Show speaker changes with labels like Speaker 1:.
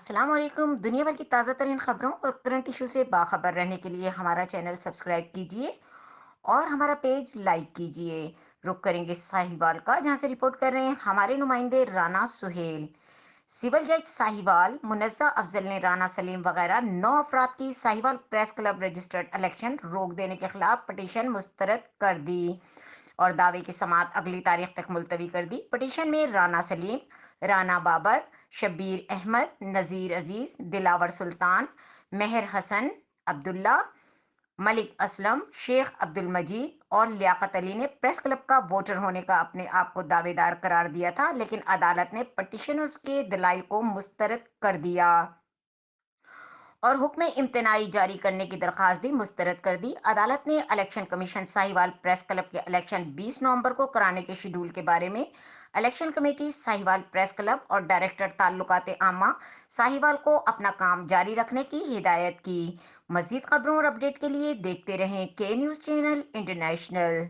Speaker 1: अस्सलाम वालेकुम। दुनिया भर की ताज़ा तरीन खबरों और करंट इशू से बाखबर रहने के लिए हमारा चैनल सब्सक्राइब कीजिए और हमारा पेज लाइक कीजिए। रुक करेंगे साहिवाल का, जहां से रिपोर्ट कर रहे हैं हमारे नुमाइंदे राना सुहेल। सिविल जज साहिवाल मुनज़्ज़ा अफजल ने राना सलीम वगैरह 9 अफराद की Sahiwal press club registered election रोक देने के खिलाफ पटिशन मुस्तरद कर दी और दावे की समाअत अगली तारीख तक मुलतवी कर दी। पटिशन में राना सलीम, राना बाबर, शब्बीर अहमद, नज़ीर अजीज, दिलावर सुल्तान, मेहर हसन अब्दुल्ला, मलिक असलम, शेख अब्दुल मजीद और लियाकत अली ने प्रेस क्लब का वोटर होने का अपने आप को दावेदार करार दिया था, लेकिन अदालत ने पटिशनर्स के दलाइल को मुस्तरद कर दिया और हुक्म इम्तनाई जारी करने की दरख्वास्त भी मुस्तरद कर दी। अदालत ने election commission Sahiwal press club के इलेक्शन 20 नवंबर को कराने के शेड्यूल के बारे में election committee Sahiwal press club और डायरेक्टर ताल्लुकात आमा साहिवाल को अपना काम जारी रखने की हिदायत की। मजीद खबरों और अपडेट के लिए देखते रहें के न्यूज़ चैनल इंटरनेशनल।